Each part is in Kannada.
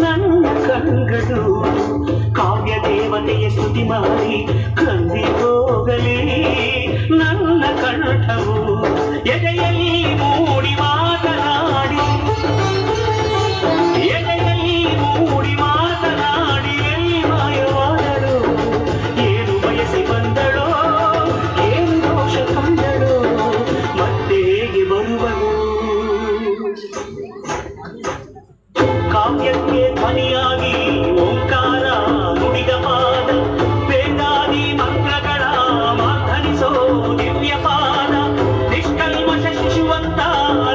ನನ್ನ ಕಣ್ಗಳು ಕಾವ್ಯ ದೇವತೆಯ ಸ್ತುತಿ ಮಾಡಿ ಕಂದಿ ಹೋಗಲಿ ನನ್ನ ಕಂಠವು ಎದೆಯಲ್ಲಿ ಮೂಡಿ ಮಾತನಾಡಿ ಎದೆಯಲ್ಲಿ ಮೂಡಿ ಮಾತನಾಡಿ ಎಲ್ಲಿ ಮಾಯವಾದಳು ಏನು ಬಯಸಿ ಬಂದಳೋ ಏನು ದೋಷ ಕಂಡಳೋ ಮತ್ತೆ ಹೇಗೆ ಬರುವಳು ಕಾವ್ಯಕ್ಕೆ ಧ್ವನಿಯಾಗಿ ಓಂಕಾರ ನುಡಿದ ಪಾದ ವೇದಾದಿ ಮಂತ್ರಗಳ ಮಾರ್ಧನಿಸೋ ದಿವ್ಯ ಪಾದ ನಿಷ್ಕಲ್ಮಶ ಶಿಶುವಂತ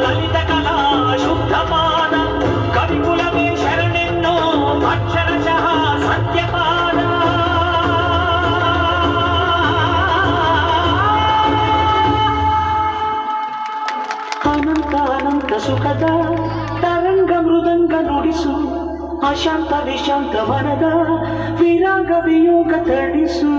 ಲಲಿತ ಕಲಾ ಶುದ್ಧ ಪಾದ ಕವಿಕುಲವೇ ಶರಣೆನ್ನೋ ಅಕ್ಷರಶಃ ಸತ್ಯಪಾದ ಅನಂತ ಅನಂತ ಸುಖದ ತರಂಗ ಮೃದಂಗ ನುಡಿಸು ಅಶಾಂತ ವಿಶಾಂತ ಮನದ ವಿರಾಗ ವಿಯೋಗ ತಡಿಸು